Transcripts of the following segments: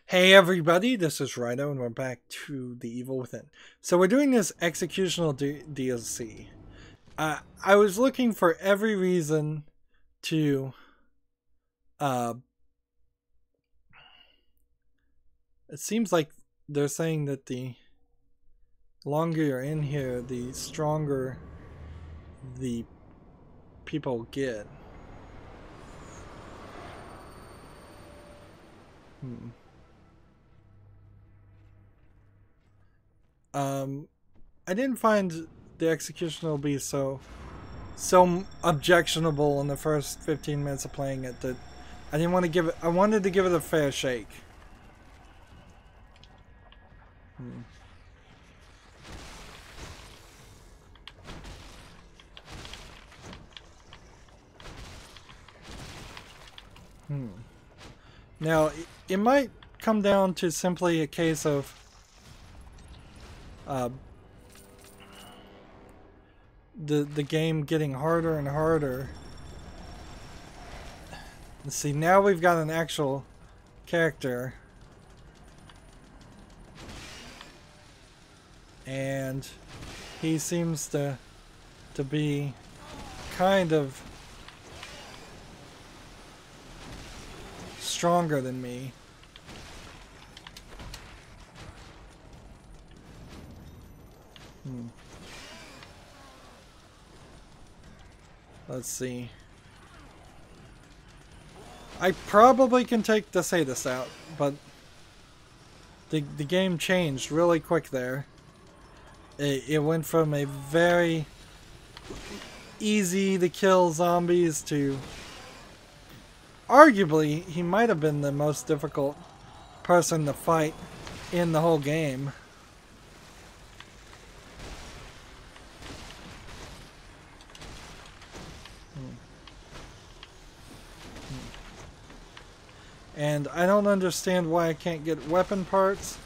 Hey everybody, this is Rydo and we're back to The Evil Within. So we're doing this executional DLC. I was looking for every reason to it seems like they're saying that the longer you're in here, the stronger the people get. I didn't find the executional be so objectionable in the first 15 minutes of playing it that I didn't want to give it. I wanted to give it a fair shake. Now, it might come down to simply a case of the game getting harder and harder. Let's see, now we've got an actual character. And he seems to be kind of stronger than me. Let's see. I probably can take the sadist out, but the game changed really quick there. It went from a very easy to kill zombies to arguably he might have been the most difficult person to fight in the whole game. And I don't understand why I can't get weapon parts.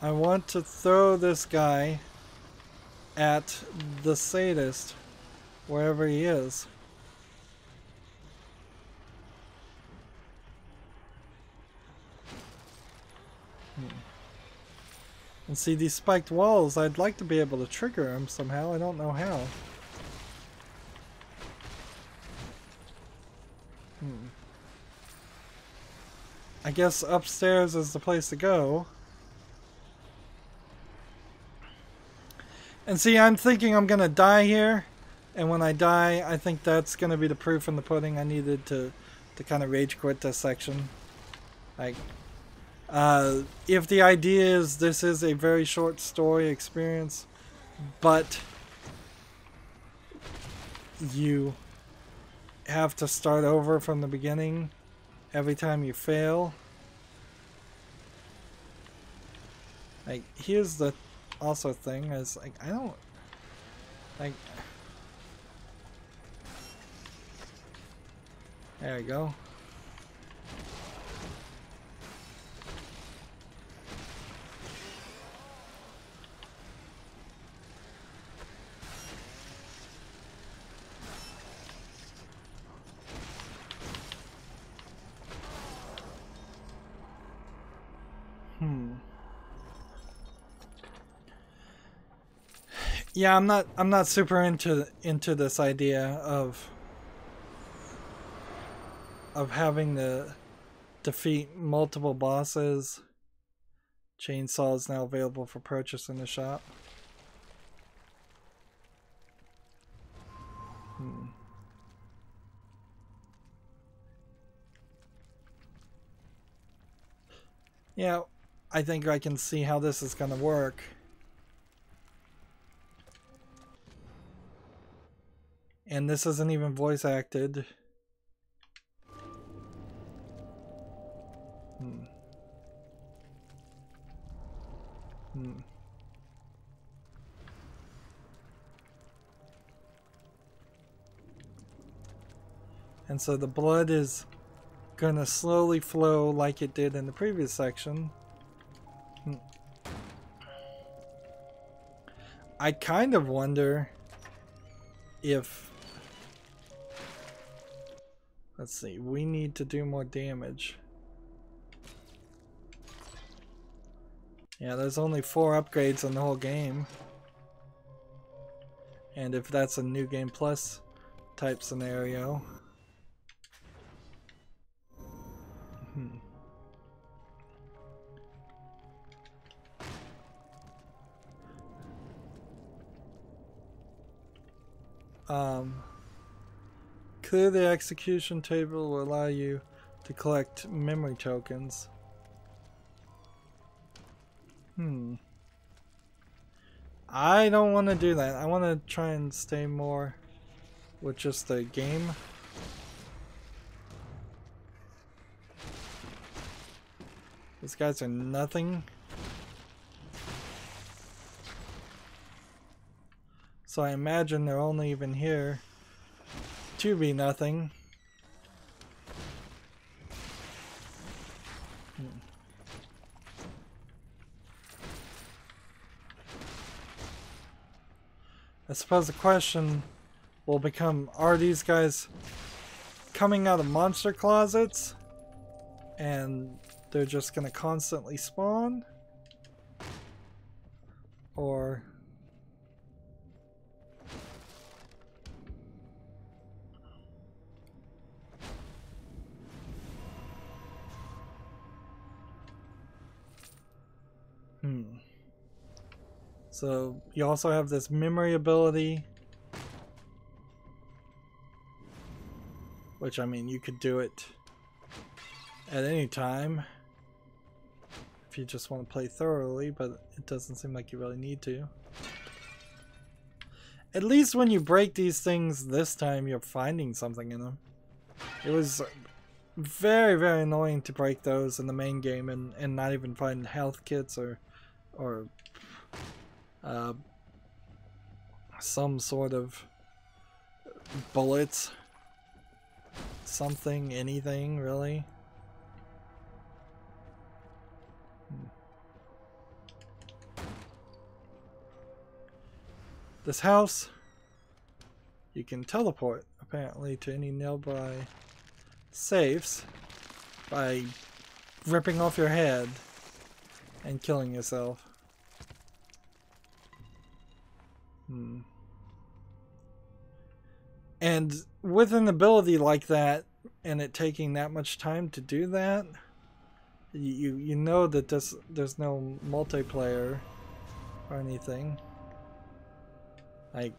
I want to throw this guy at the sadist, wherever he is. And see, these spiked walls, I'd like to be able to trigger them somehow. I don't know how. I guess upstairs is the place to go. And see, I'm thinking I'm gonna die here. And when I die, I think that's gonna be the proof in the pudding. I needed to kind of rage quit this section. Like, if the idea is this is a very short story experience, but you have to start over from the beginning every time you fail. Like, here's the also thing is, like, I don't like, there we go. Yeah, I'm not super into this idea of having to defeat multiple bosses. Chainsaw is now available for purchase in the shop. Yeah, I think I can see how this is gonna work. And this isn't even voice acted. And so the blood is gonna slowly flow like it did in the previous section. I kind of wonder if... Let's see, we need to do more damage. Yeah, there's only 4 upgrades in the whole game. And if that's a New Game Plus type scenario... Clear the execution table will allow you to collect memory tokens. I don't want to do that. I want to try and stay more with just the game. These guys are nothing. So I imagine they're only even here to be nothing. I suppose the question will become, are these guys coming out of monster closets and they're just gonna constantly spawn? Or... So you also have this memory ability, which, I mean, you could do it at any time if you just want to play thoroughly, but it doesn't seem like you really need to. At least when you break these things this time, you're finding something in them. It was very, very annoying to break those in the main game and not even find health kits or some sort of bullets, something, anything really. This house, you can teleport apparently to any nearby safes by ripping off your head and killing yourself. And with an ability like that, and it taking that much time to do that, you know that there's no multiplayer or anything. Like,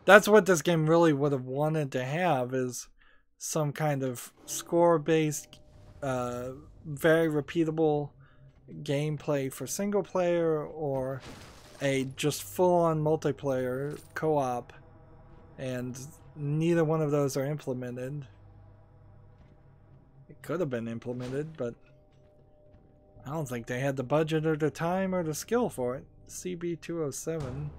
that's what this game really would have wanted to have, is some kind of score-based, very repeatable gameplay for single player, or a just full-on multiplayer co-op, and neither one of those are implemented. It could have been implemented, but I don't think they had the budget or the time or the skill for it. CB207.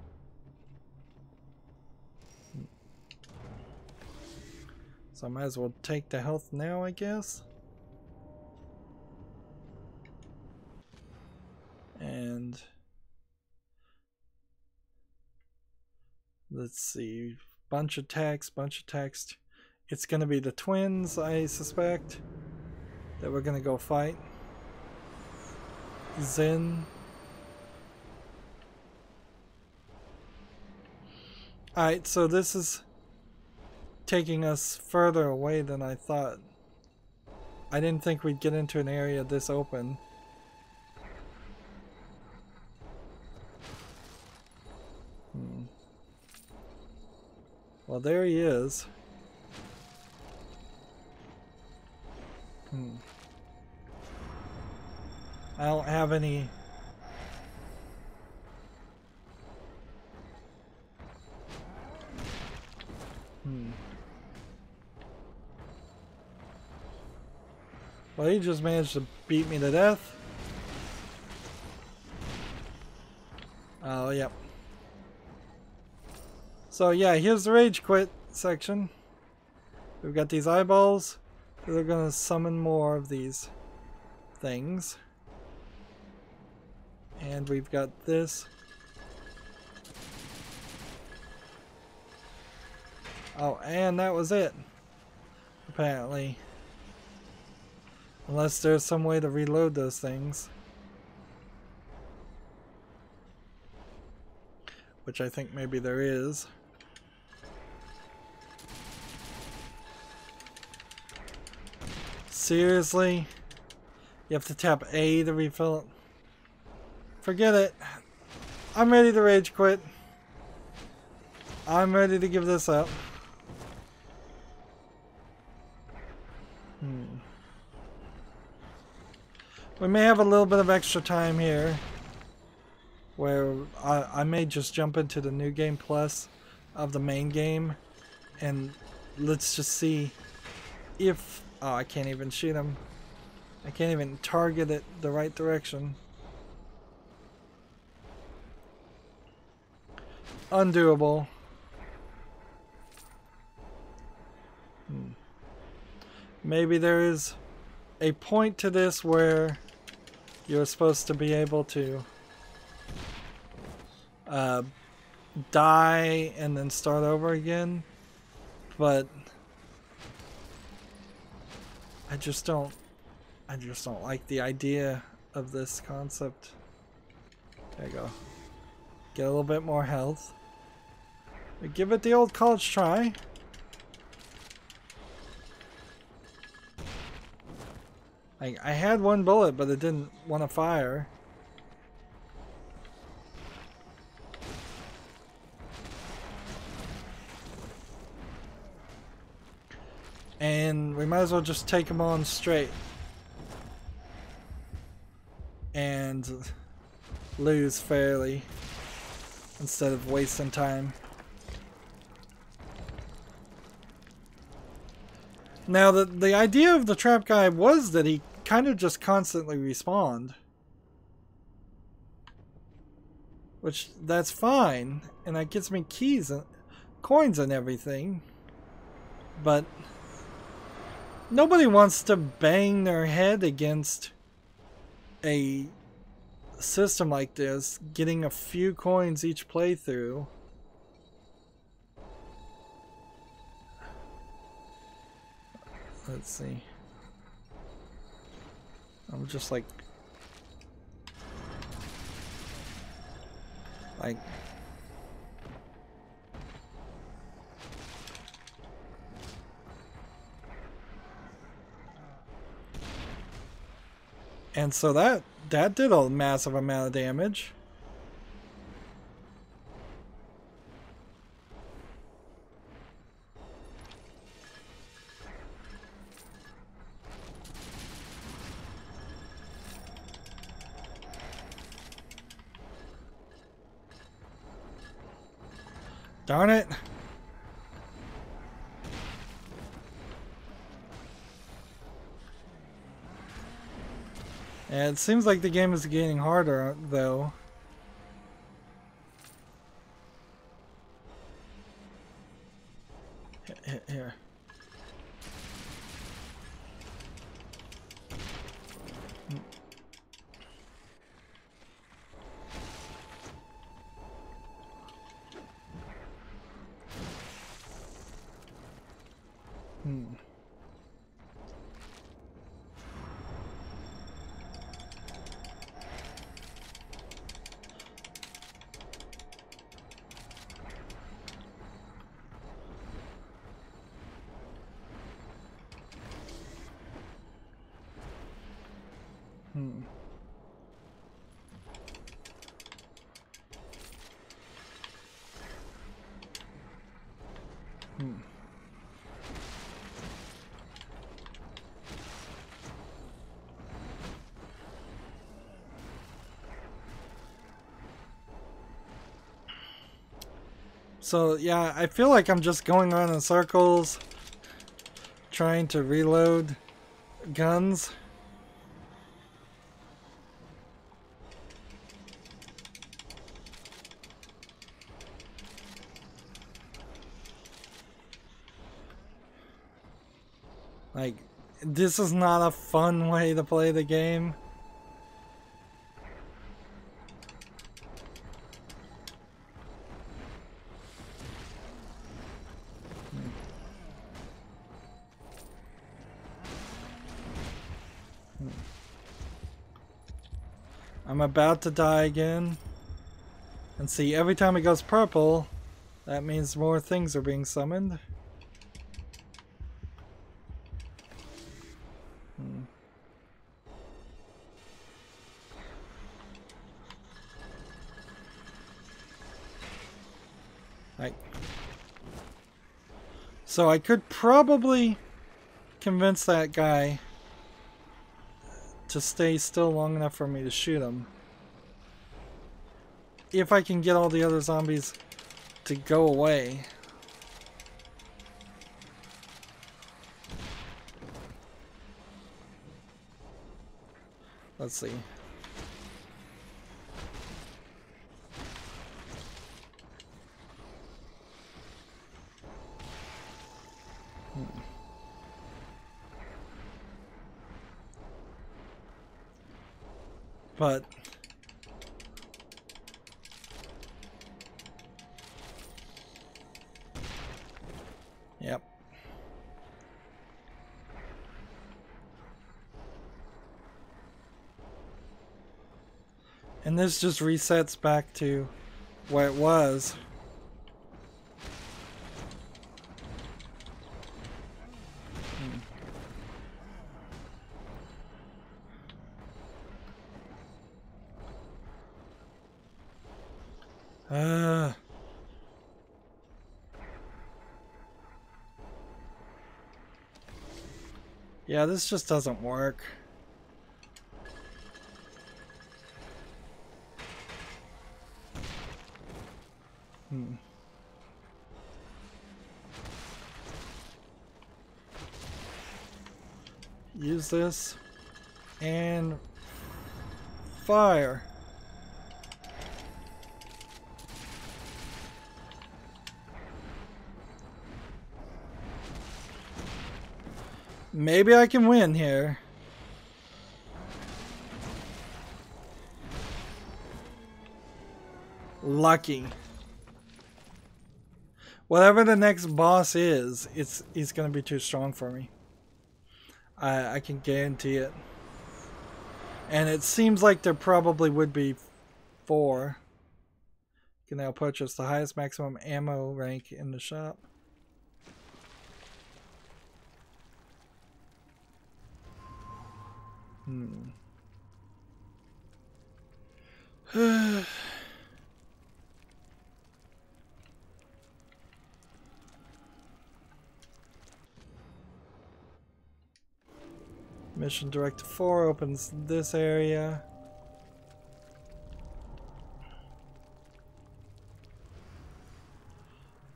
So I might as well take the health now, I guess. And let's see, bunch of text. It's gonna be the twins, I suspect, that we're gonna go fight. Zen. Alright, so this is taking us further away than I thought. I didn't think we'd get into an area this open. Well, there he is. I don't have any... Well, he just managed to beat me to death. Oh, yep. So yeah, here's the rage quit section. We've got these eyeballs. They're gonna summon more of these things. And we've got this. Oh, and that was it. Apparently. Unless there's some way to reload those things. Which I think maybe there is. Seriously? You have to tap A to refill it? Forget it. I'm ready to rage quit. I'm ready to give this up. We may have a little bit of extra time here where I may just jump into the new game plus of the main game and let's just see if... Oh, I can't even shoot him. I can't even target it the right direction. Undoable. Maybe there is a point to this where you're supposed to be able to die and then start over again, but I just don't like the idea of this concept. There you go. Get a little bit more health. We give it the old college try. I had one bullet, but it didn't want to fire. And we might as well just take them on straight. And lose fairly. Instead of wasting time. Now, the idea of the trap guy was that he kind of just constantly respawned. Which, that's fine. And that gets me keys and coins and everything. But nobody wants to bang their head against a system like this, getting a few coins each playthrough. Let's see. I'm just like and so that did a massive amount of damage. Darn it. And it seems like the game is getting harder, though. Here. So yeah, I feel like I'm just going around in circles trying to reload guns. Like, this is not a fun way to play the game. I'm about to die again. And see, every time it goes purple, that means more things are being summoned. Right. So I could probably convince that guy to stay still long enough for me to shoot him. If I can get all the other zombies to go away. Let's see. But yep. And this just resets back to where it was. Yeah, this just doesn't work. Use this and fire. Maybe I can win here. Lucky. Whatever the next boss is, he's gonna be too strong for me. I can guarantee it. And it seems like there probably would be 4. You can now purchase the highest maximum ammo rank in the shop. Mission Directive 4 opens this area.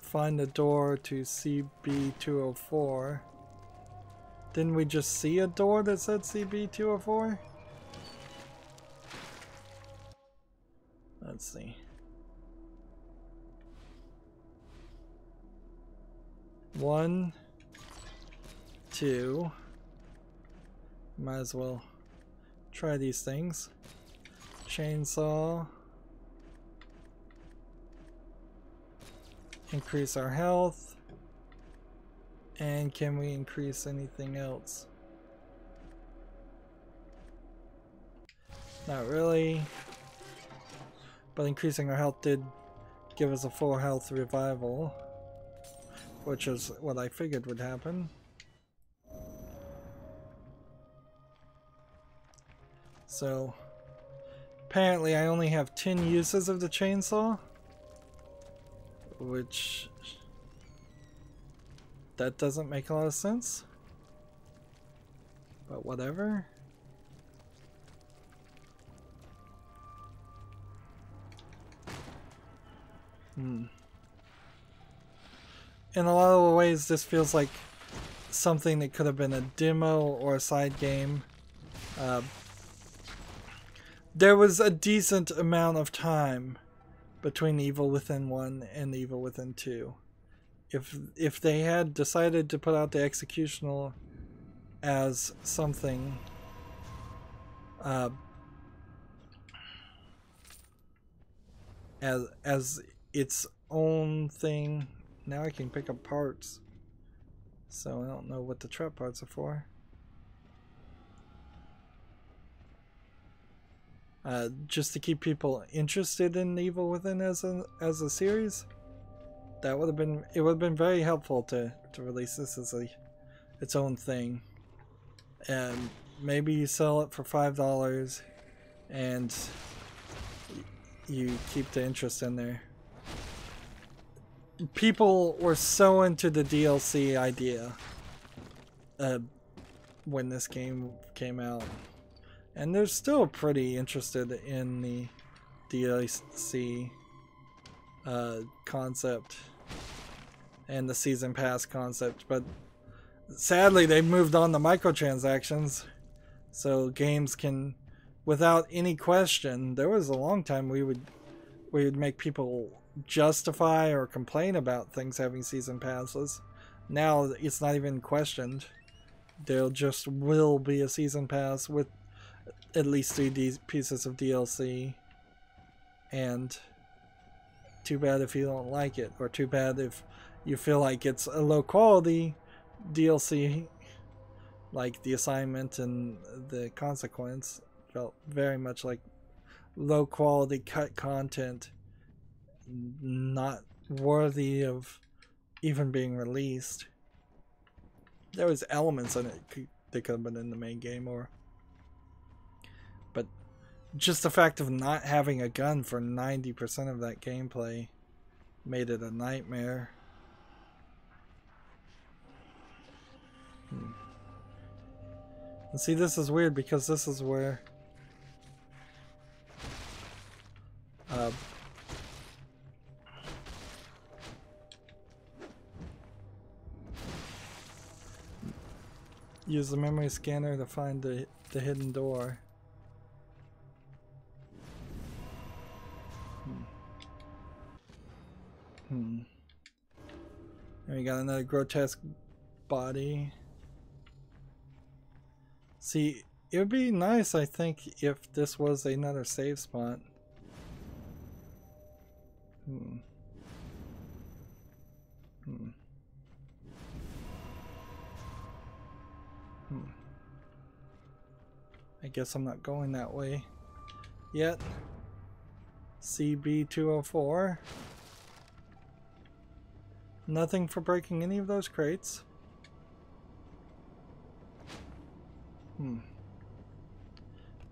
Find the door to CB204. Didn't we just see a door that said CB204? Let's see. One, two. Might as well try these things. Chainsaw. Increase our health. And can we increase anything else? Not really. But increasing our health did give us a full health revival, which is what I figured would happen. So apparently I only have 10 uses of the chainsaw, which that doesn't make a lot of sense, but whatever. In a lot of ways this feels like something that could have been a demo or a side game. There was a decent amount of time between Evil Within 1 and Evil Within 2. If they had decided to put out the Executional as something as its own thing. Now I can pick up parts, so I don't know what the trap parts are for. just to keep people interested in Evil Within as a series. That would have been, it would have been very helpful to release this as its own thing. And maybe you sell it for $5 and you keep the interest in there. People were so into the DLC idea when this game came out, and they're still pretty interested in the DLC concept and the season pass concept, but sadly they've moved on to microtransactions, so games can, without any question, there was a long time we would make people justify or complain about things having season passes. Now it's not even questioned. There just will be a season pass with at least 3 pieces of DLC, and too bad if you don't like it, or too bad if you feel like it's a low quality DLC, like the assignment and the consequence felt very much like low quality cut content, not worthy of even being released. There was elements in it that could have been in the main game, but just the fact of not having a gun for 90% of that gameplay made it a nightmare. And see, this is weird because this is where use the memory scanner to find the hidden door. And we got another grotesque body. See, it would be nice, I think, if this was another save spot. I guess I'm not going that way yet. CB204. Nothing for breaking any of those crates.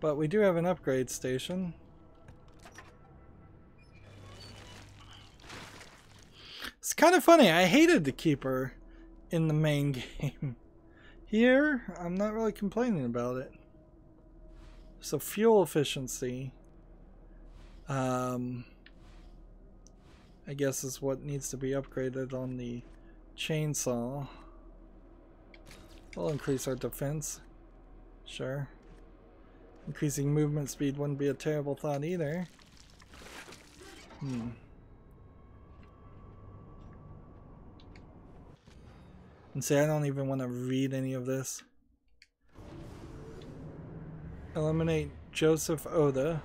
But we do have an upgrade station. It's kind of funny. I hated the Keeper in the main game. Here, I'm not really complaining about it. So fuel efficiency, I guess, is what needs to be upgraded on the chainsaw. We'll increase our defense. Sure. Increasing movement speed wouldn't be a terrible thought either. And see, I don't even want to read any of this. Eliminate Joseph Oda.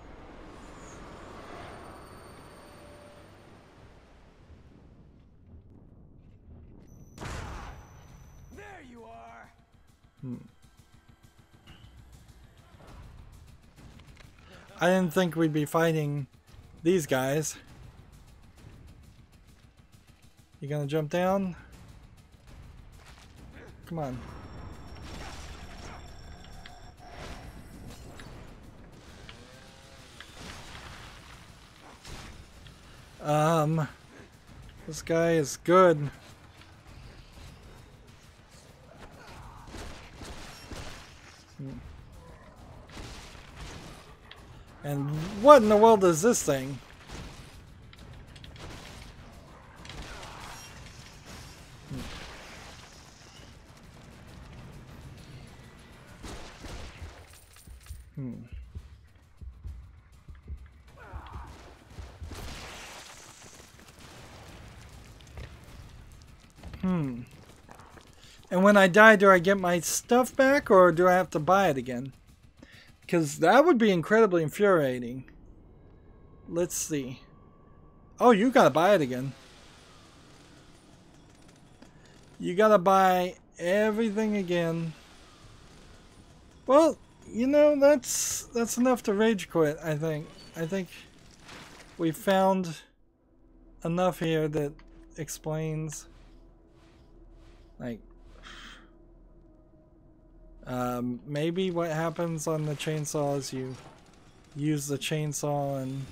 There you are. I didn't think we'd be fighting these guys. You gonna jump down? Come on. This guy is good. And what in the world is this thing? And when I die, do I get my stuff back or do I have to buy it again? Because that would be incredibly infuriating. Let's see. Oh, you gotta buy it again. You gotta buy everything again. Well, You know, that's enough to rage quit, I think. I think we found enough here that explains, like, maybe what happens on the chainsaw is you use the chainsaw and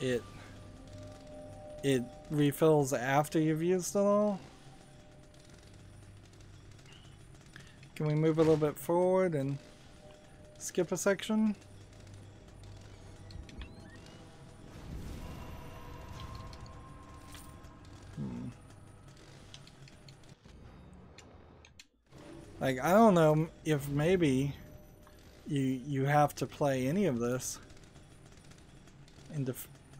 it refills after you've used it all. Can we move a little bit forward and skip a section? Like, I don't know if maybe you have to play any of this.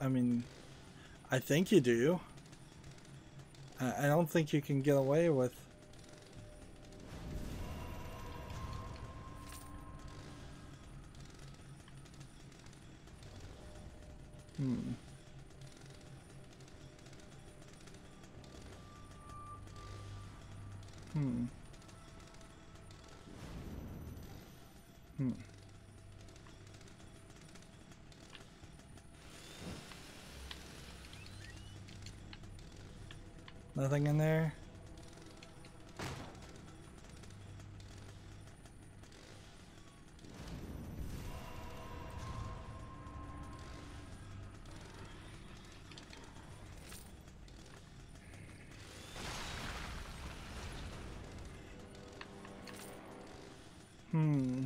I mean, I think you do. I don't think you can get away with. Hmm. Hmm. Hmm. Nothing in there? Hmm.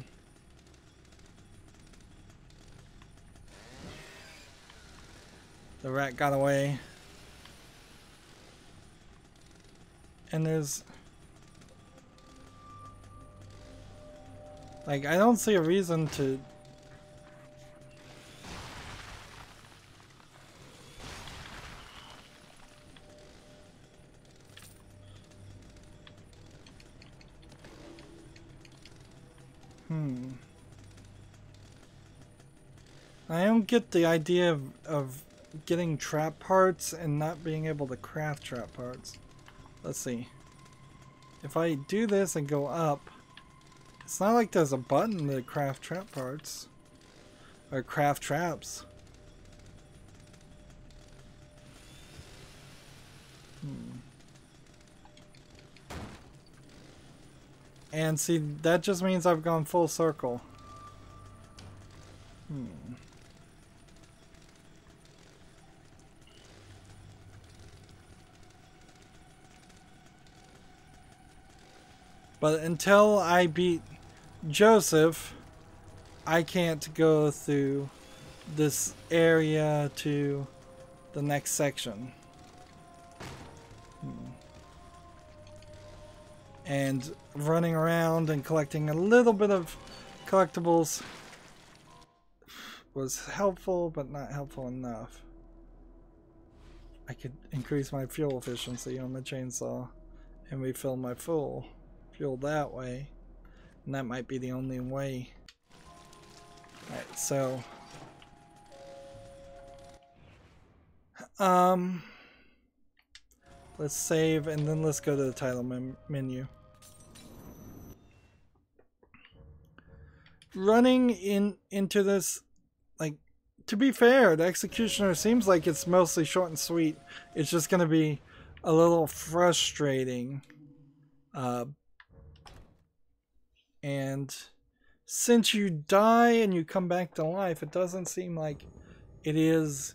The rat got away. And there's... like, I don't see a reason to... I don't get the idea of getting trap parts and not being able to craft trap parts. Let's see. If I do this and go up, it's not like there's a button to craft trap parts. Or craft traps. And see, that just means I've gone full circle. But until I beat Joseph, I can't go through this area to the next section. And running around and collecting a little bit of collectibles was helpful, but not helpful enough. I could increase my fuel efficiency on the chainsaw and refill my fuel that way, and that might be the only way. Alright, so let's save and then let's go to the title menu. Running into this, like, to be fair, the Executioner seems like it's mostly short and sweet. It's just gonna be a little frustrating. And since you die and you come back to life, it doesn't seem like it is...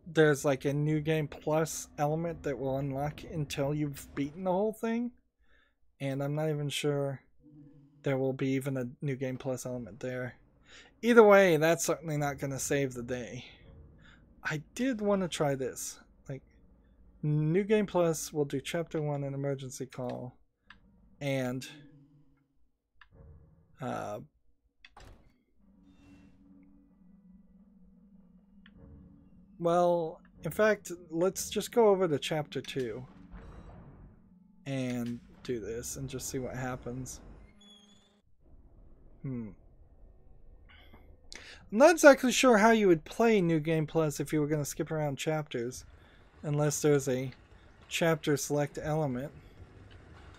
there's like a new game plus element that will unlock until you've beaten the whole thing. And I'm not even sure there will be even a new game plus element there. Either way, that's certainly not going to save the day. I did want to try this. Like, new game plus, we'll do chapter 1 an emergency call. And well, in fact, let's just go over to chapter 2 and do this and just see what happens. I'm not exactly sure how you would play New Game Plus if you were going to skip around chapters, unless there's a chapter select element.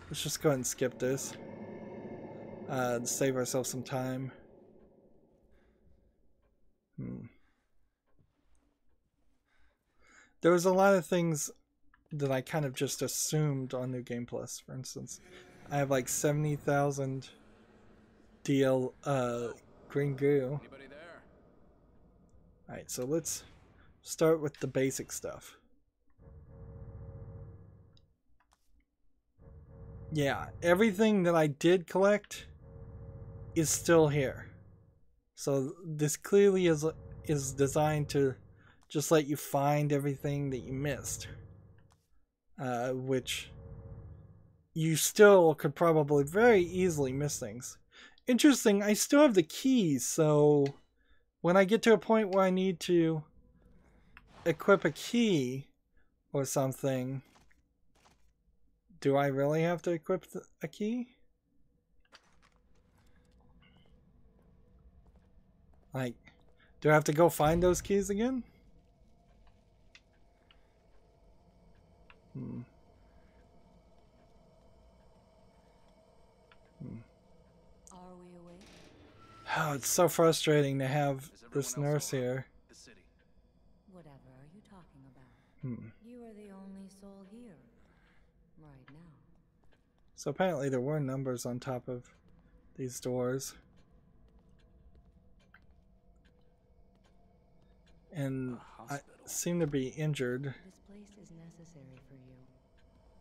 Let's just go ahead and skip this. to save ourselves some time. There was a lot of things that I kind of just assumed on New Game Plus. For instance, I have like 70,000 green goo. Anybody there? Alright, so let's start with the basic stuff. Yeah, everything that I did collect is still here. So this clearly is designed to just let you find everything that you missed. Which you still could probably very easily miss things. Interesting, I still have the keys, so when I get to a point where I need to equip a key or something, do I really have to equip a key? Like, do I have to go find those keys again? Are we awake? Oh, it's so frustrating to have this nurse here. The city. Whatever are you talking about? You are the only soul here. Right now. So apparently there were numbers on top of these doors. And I seem to be injured. This place is necessary for you.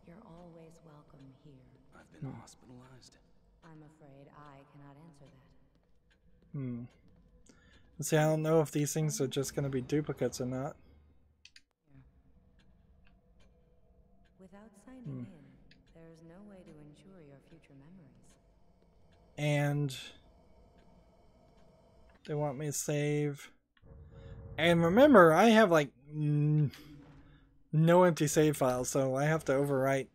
You're always welcome here. I've been hospitalized. I'm afraid I cannot answer that. See, I don't know if these things are just going to be duplicates or not. Without signing in, there is no way to ensure your future memories. And they want me to save. And remember, I have like no empty save files, so I have to overwrite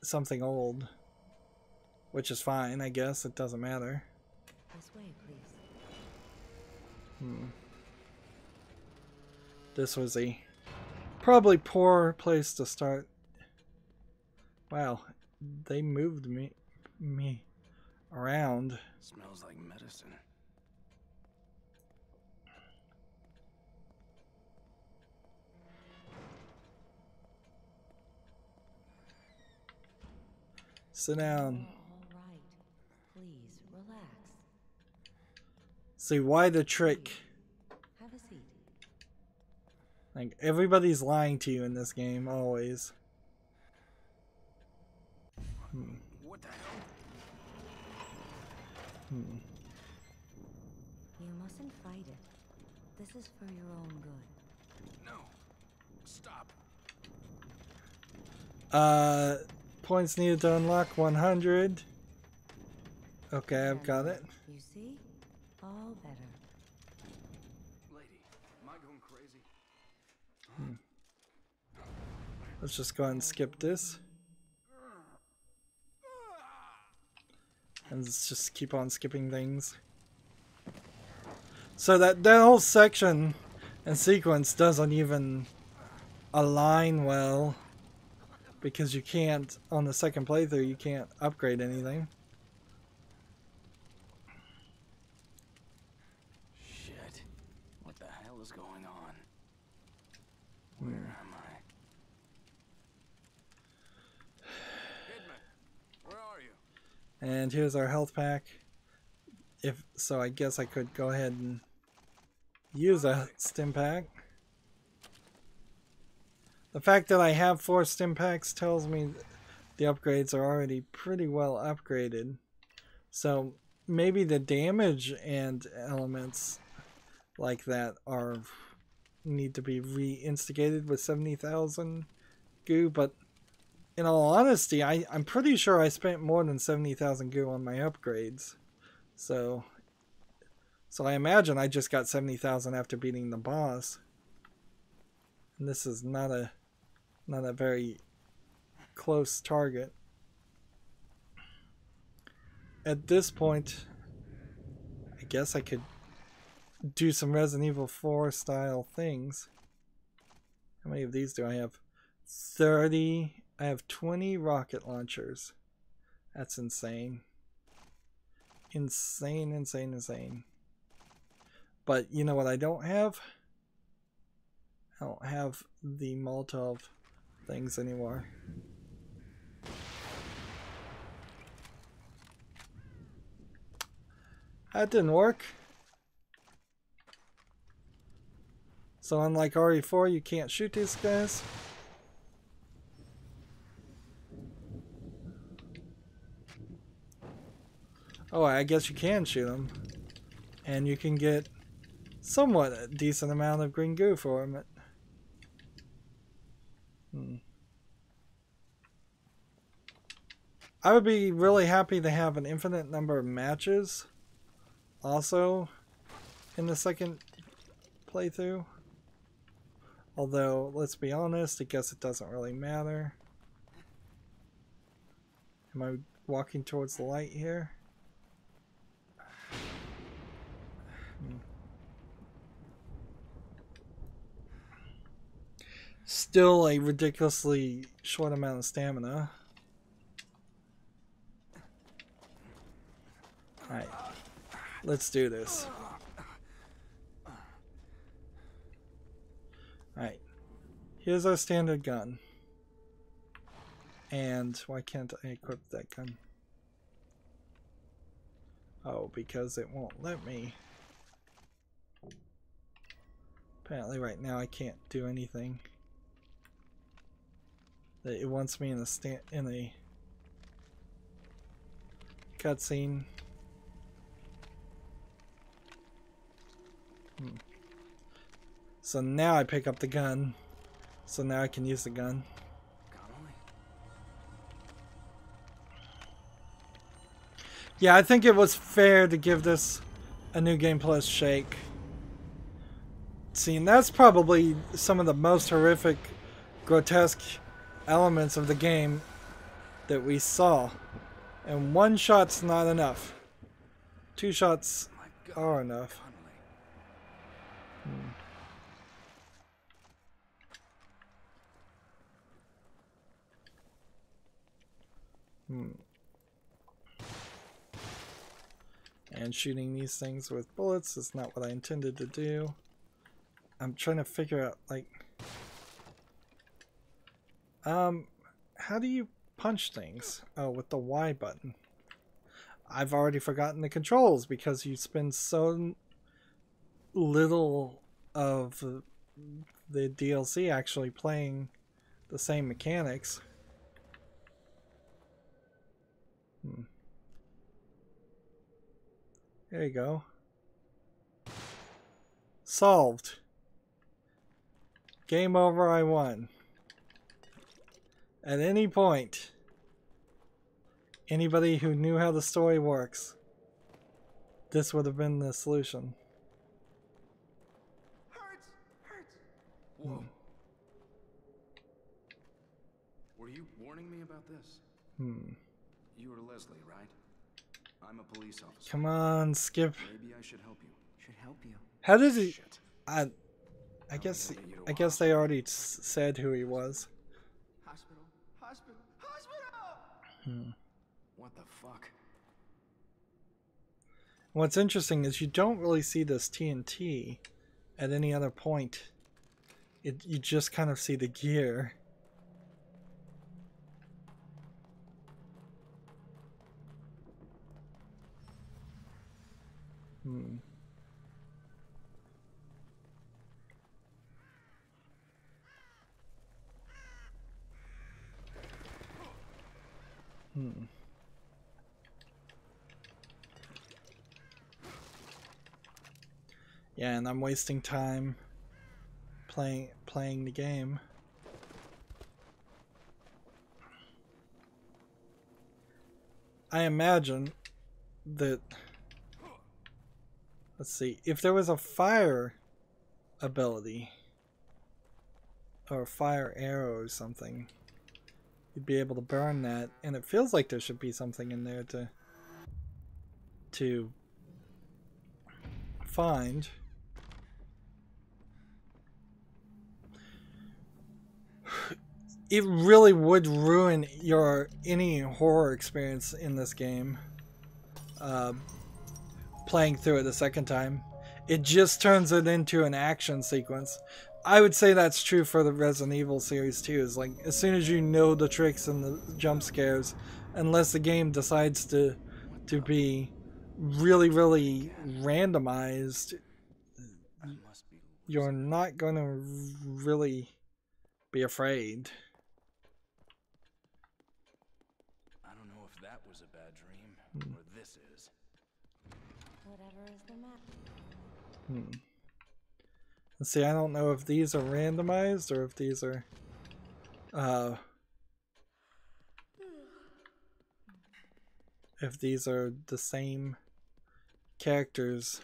something old. Which is fine, I guess. It doesn't matter. This way, please. This was a probably poor place to start. Wow, they moved me around. Smells like medicine. Sit down. All right. Please relax. See, why the trick? Have a seat. Like, everybody's lying to you in this game, always. What the hell? You mustn't fight it. This is for your own good. No. Stop. Points needed to unlock 100. Okay, I've got it. You see? All better. Lady, am I going crazy? Let's just go ahead and skip this. And let's just keep on skipping things. So that whole section and sequence doesn't even align well. Because you can't, on the second playthrough, you can't upgrade anything. Shit. What the hell is going on? Where am I? Kidman, where are you? And here's our health pack. So I guess I could go ahead and use a stim pack. The fact that I have 4 stim packs tells me the upgrades are already pretty well upgraded. So maybe the damage and elements like that need to be re-instigated with 70,000 goo, but in all honesty, I'm pretty sure I spent more than 70,000 goo on my upgrades. So I imagine I just got 70,000 after beating the boss. And this is not a very close target. At this point, I guess I could do some Resident Evil 4 style things. How many of these do I have? 30. I have 20 rocket launchers. That's insane. insane, insane, insane. But you know what I don't have? I don't have the Molotov things anymore. That didn't work. So unlike RE4, you can't shoot these guys. Oh, I guess you can shoot them. And you can get somewhat a decent amount of green goo for them. I would be really happy to have an infinite number of matches also in the second playthrough. Although, let's be honest, I guess it doesn't really matter. Am I walking towards the light here? Still a ridiculously short amount of stamina. Alright, let's do this. Alright, here's our standard gun. And why can't I equip that gun? Oh, because it won't let me. Apparently right now I can't do anything. It wants me in a cutscene. So now I pick up the gun. So now I can use the gun. Yeah, I think it was fair to give this a New Game Plus shake. See, and that's probably some of the most horrific, grotesque elements of the game that we saw. And one shot's not enough. 2 shots are enough. And shooting these things with bullets is not what I intended to do. I'm trying to figure out, like... how do you punch things? Oh, with the Y button. I've already forgotten the controls because you spend so little of the DLC actually playing the same mechanics. There you go. Solved. Game over, I won. At any point, anybody who knew how the story works, this would have been the solution. Hurts. Whoa. Were you warning me about this? You were Leslie, right? I'm a police officer. Come on, Skip. Maybe I should help you. How did he? I guess they already said who he was. Hospital. What the fuck? What's interesting is you don't really see this TNT at any other point. You just kind of see the gear. Yeah, and I'm wasting time playing the game. I imagine that, let's see, if there was a fire ability or a fire arrow or something, you'd be able to burn that, and it feels like there should be something in there to find. It really would ruin any horror experience in this game playing through it the second time. It just turns it into an action sequence. I would say that's true for the Resident Evil series too. Is like as soon as you know the tricks and the jump scares, unless the game decides to be really, really randomized, you're not going to really be afraid. I don't know if that was a bad dream or this is. Whatever is the matter. Let's see, I don't know if these are randomized or if these are the same characters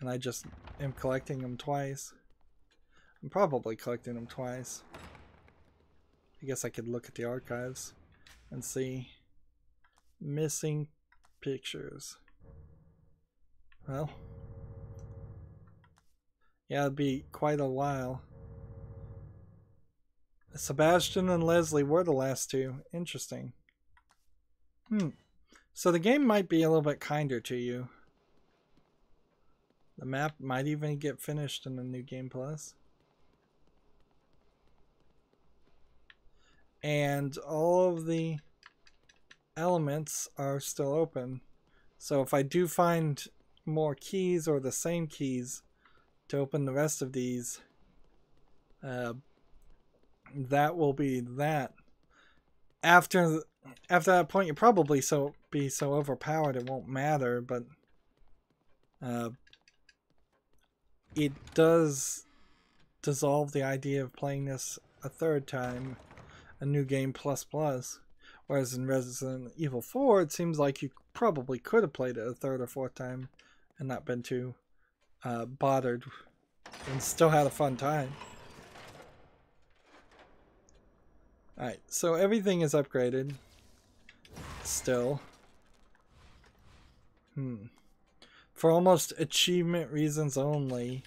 and I just am collecting them twice. I'm probably collecting them twice. I guess I could look at the archives and see missing pictures. Well, yeah, it'd be quite a while. Sebastian and Leslie were the last two. Interesting. So the game might be a little bit kinder to you. The map might even get finished in the New Game Plus. And all of the elements are still open. So if I do find more keys or the same keys to open the rest of these, that will be that. After that point, you'll probably be so overpowered it won't matter, but it does dissolve the idea of playing this a third time, a new game plus. Whereas in Resident Evil 4, it seems like you probably could have played it a third or fourth time and not been too bothered and still had a fun time. Alright, so everything is upgraded still. For almost achievement reasons only,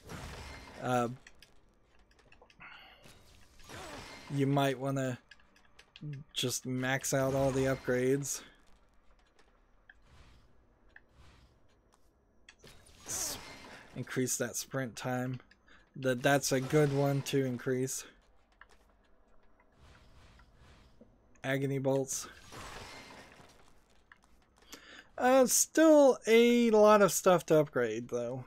you might want to just max out all the upgrades. Increase that sprint time. That's a good one to increase. Agony bolts. Still a lot of stuff to upgrade though.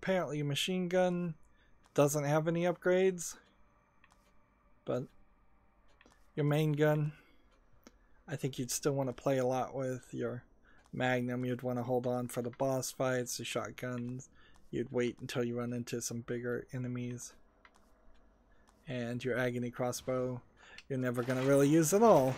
Apparently machine gun doesn't have any upgrades, but your main gun, I think you'd still want to play a lot with. Your magnum, you'd want to hold on for the boss fights. The shotguns, you'd wait until you run into some bigger enemies. And your agony crossbow, you're never going to really use at all.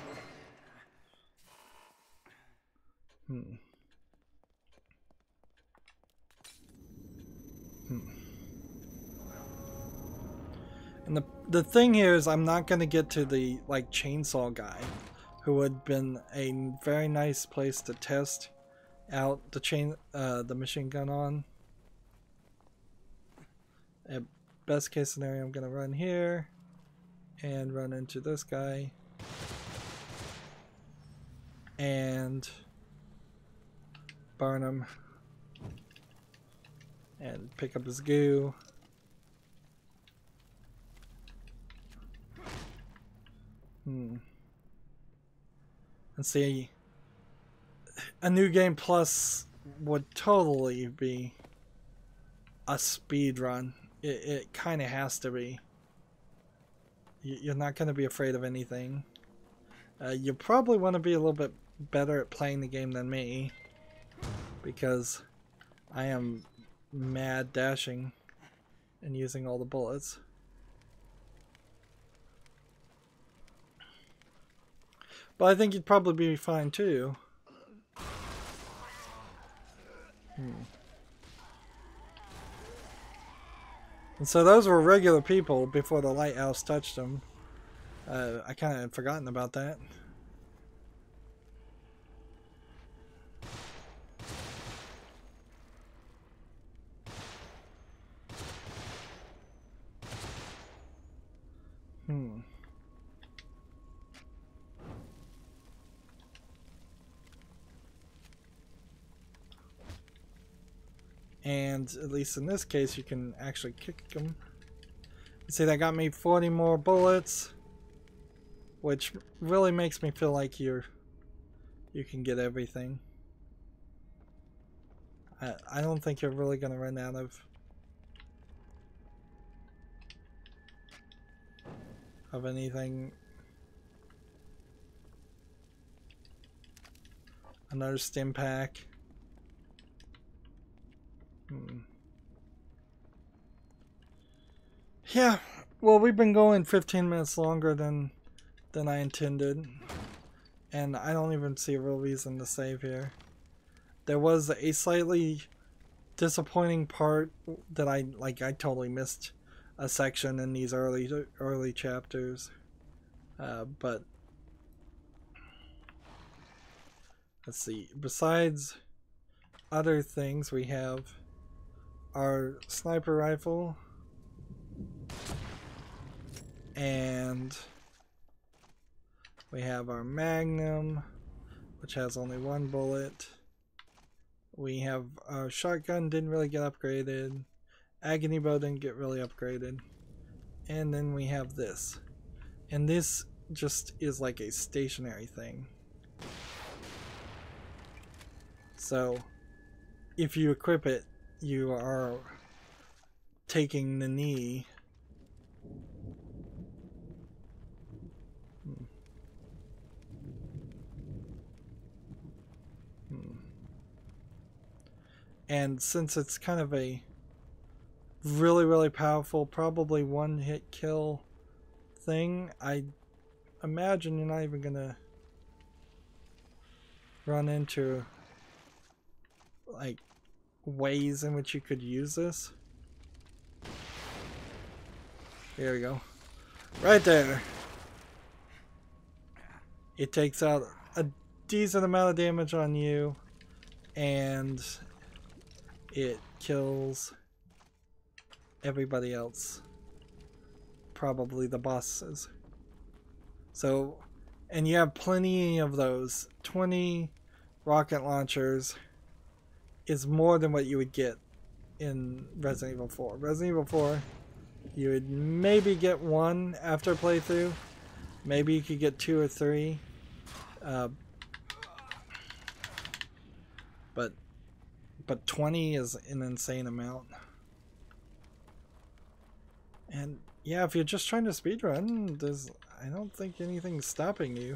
And the thing here is I'm not going to get to the like chainsaw guy, who would have been a very nice place to test out the machine gun on. At best case scenario, I'm going to run here and run into this guy and burn him and pick up his goo. And see, a new game plus would totally be a speed run. It kind of has to be. You're not going to be afraid of anything. You probably want to be a little bit better at playing the game than me, because I am mad dashing and using all the bullets. But I think you'd probably be fine too. And so those were regular people before the lighthouse touched them. I kind of had forgotten about that. And at least in this case, you can actually kick them. See, that got me 40 more bullets, which really makes me feel like you can get everything. I don't think you're really going to run out of anything. Another stim pack. Yeah, well, we've been going 15 minutes longer than I intended, and I don't even see a real reason to save here. There was a slightly disappointing part that I totally missed a section in these early chapters, but let's see. Besides other things, we have our sniper rifle, and we have our magnum, which has only one bullet. We have our shotgun, didn't really get upgraded. Agony bow didn't get really upgraded. And then we have this. And this just is like a stationary thing. So if you equip it, you are taking the knee. And since it's kind of a really powerful, probably one-hit kill thing, I imagine you're not even gonna run into like ways in which you could use this. There we go. Right there. It takes out a decent amount of damage on you, and it kills everybody else. Probably the bosses. So, and you have plenty of those. 20 rocket launchers is more than what you would get in Resident Evil 4. Resident Evil 4, you would maybe get one after playthrough. Maybe you could get 2 or 3. But 20 is an insane amount. And yeah, if you're just trying to speedrun, I don't think anything's stopping you.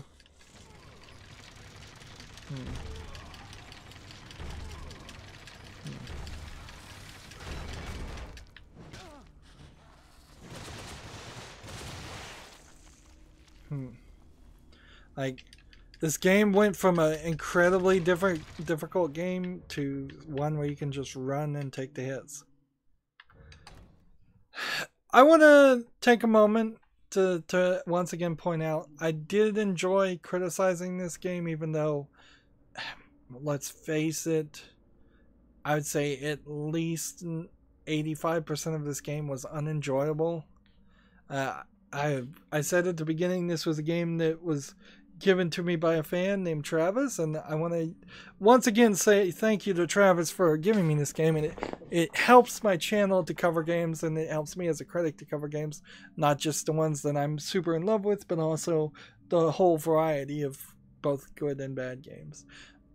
Like, this game went from an incredibly difficult game to one where you can just run and take the hits. I want to take a moment to once again point out, I did enjoy criticizing this game, even though, let's face it, I would say at least 85% of this game was unenjoyable. I said at the beginning this was a game that was given to me by a fan named Travis, and I want to once again say thank you to Travis for giving me this game, and it helps my channel to cover games, and it helps me as a critic to cover games, not just the ones that I'm super in love with, but also the whole variety of both good and bad games.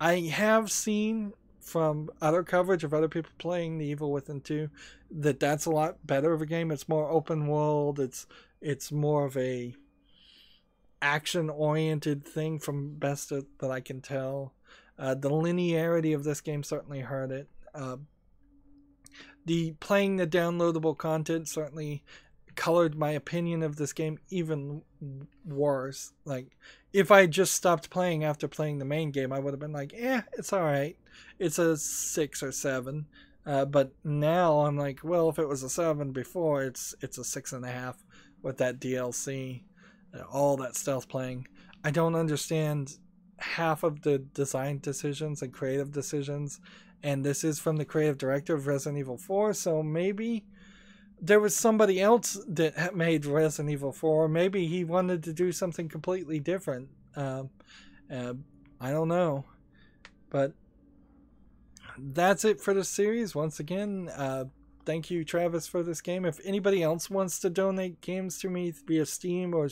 I have seen from other coverage of other people playing The Evil Within 2 that that's a lot better of a game. It's more open world, it's more of a action-oriented thing from best that I can tell. The linearity of this game certainly hurt it. Playing the downloadable content certainly colored my opinion of this game even worse. Like, if I just stopped playing after playing the main game, I would have been like, it's alright. It's a 6 or 7. But now I'm like, well, if it was a 7 before, it's a 6.5 with that DLC. All that stealth playing. I don't understand half of the design decisions and creative decisions, and this is from the creative director of Resident Evil 4, so maybe there was somebody else that made Resident Evil 4. Maybe he wanted to do something completely different. I don't know, but that's it for the series. Once again, thank you, Travis, for this game. If anybody else wants to donate games to me via Steam or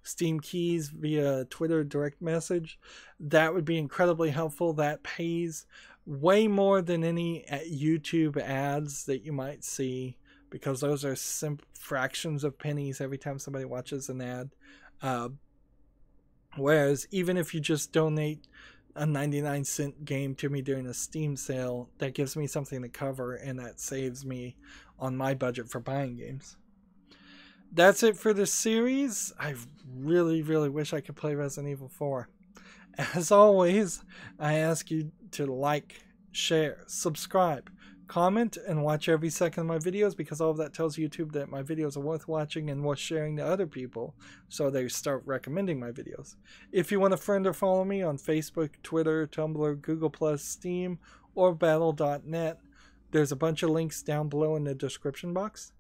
Steam keys via Twitter direct message, that would be incredibly helpful. That pays way more than any YouTube ads that you might see, because those are fractions of pennies every time somebody watches an ad. Whereas even if you just donate a 99-cent game to me during a Steam sale, that gives me something to cover, and that saves me on my budget for buying games. That's it for this series. I really, really wish I could play Resident Evil 4. As always, I ask you to like, share, subscribe, comment, and watch every second of my videos, because all of that tells YouTube that my videos are worth watching and worth sharing to other people, so they start recommending my videos. If you want to friend or follow me on Facebook, Twitter, Tumblr, Google+, Steam, or Battle.net, there's a bunch of links down below in the description box.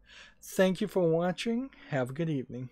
Thank you for watching. Have a good evening.